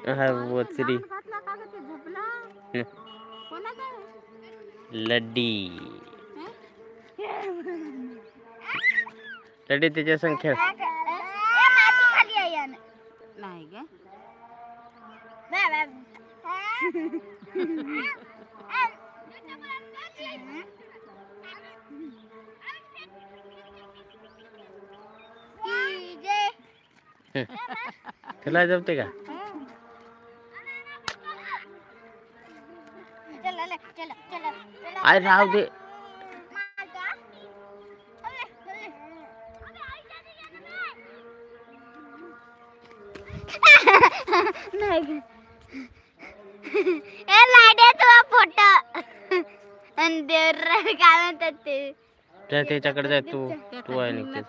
हा वचरी लड्डी लड्डी त्याच्या संख्या नाही ग तुला जमते का अरे राहू दे नाही ए लाड्या तो फोटो अंदर काय म्हणतात ते त्याच्याकडे जाय तू तू आहे निघते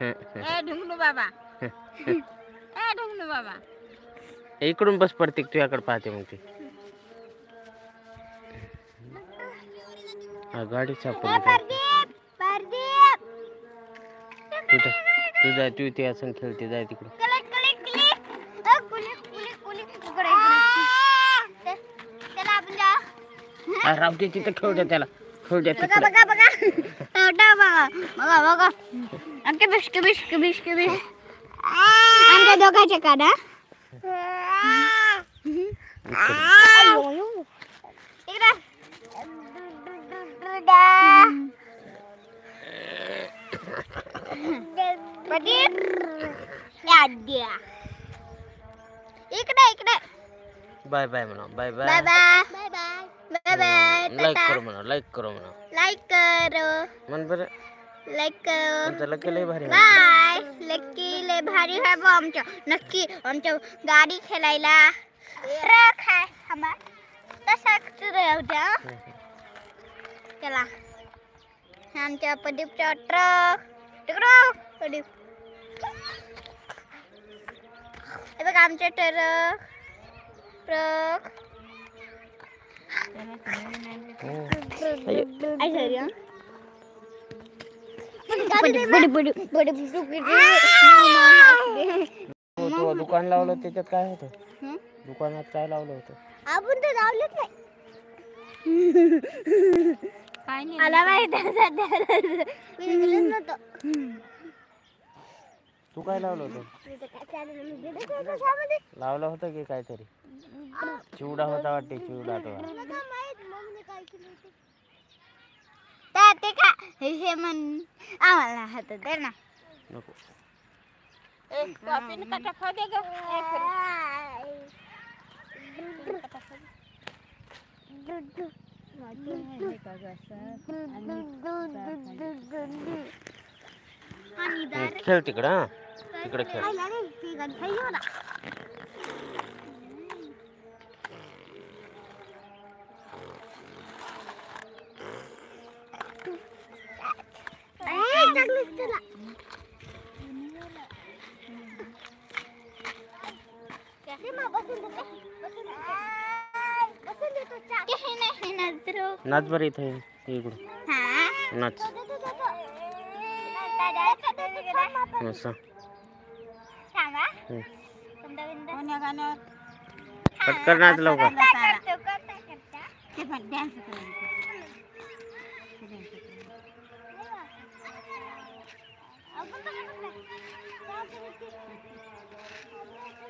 ए ढुंगणू बाबा ए ढुंगणू बाबा इकडून बस पडते तुझ्याकडे पाहते मग ती हा गाडी सापडली तू जाय तू ते असं खेळते जाय तिकडे राहू दे तिथं खेळू द्या त्याला खेळू द्या आमच्या दोघांच्या काढा इकडे इकडे बाय बाय म्हणा bye bye bye bye bye bye bye like करो म्हणा लाईक करो म्हणा लाईक करो म्हण बरं लाईक करो तुमचं लकी लय भारी बाय लकी लय भारी आहे बा आमच्या नक्की आमच्या गाडी खेळायला ट्रक आहे हमा तसाच राहू द्या चला आमच्या प्रदीपचा ट्रक तिकडं प्रदीप हे बघ आमचे ट्रक ट्रक तू दुकान लावलं त्याच्यात काय होतं दुकानात काय लावलं होतं आपण तर लावलंच नाही काय नाही मला माहित आहे सध्या मी गेलोच नव्हतो तू काय लावलं होतं लावलं होतं की काहीतरी चिवडा होता वाटते चिवडा तो ते का हे म्हण आम्हाला हात दे ना नको ए कॉफी नका खाऊ दे ग खेळ तिकडं तिकडे खेळ नाच बरं इथे इकडून नाच असं कोण्या गाण्यावर पटकन नाच लवकर ते पण डान्स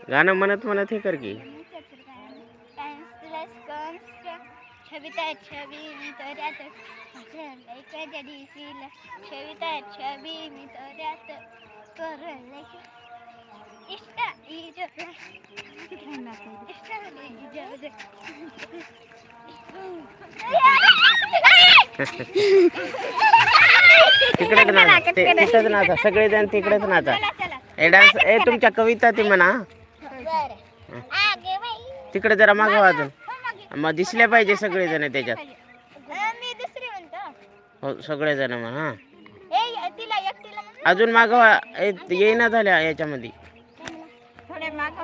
गाणं म्हणत म्हणत हे कर की छविता छवि मी तोऱ्यात छविता छवि मी तोऱ्यात करले इष्ट तिकडेच नाचा तिकडेच नाचा सगळेजण तिकडेच नाचा ए डान्स ए तुमच्या कविता ती म्हणा तिकडे जरा मागं अजून मग दिसल्या पाहिजे सगळेजण त्याच्यात हो सगळेजण मग हा अजून मागवा येईना झाल्या याच्यामध्ये थोडे मागं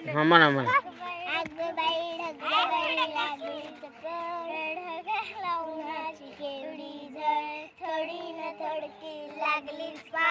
हा म्हणा म्हणा थोडी न थोडकी लागली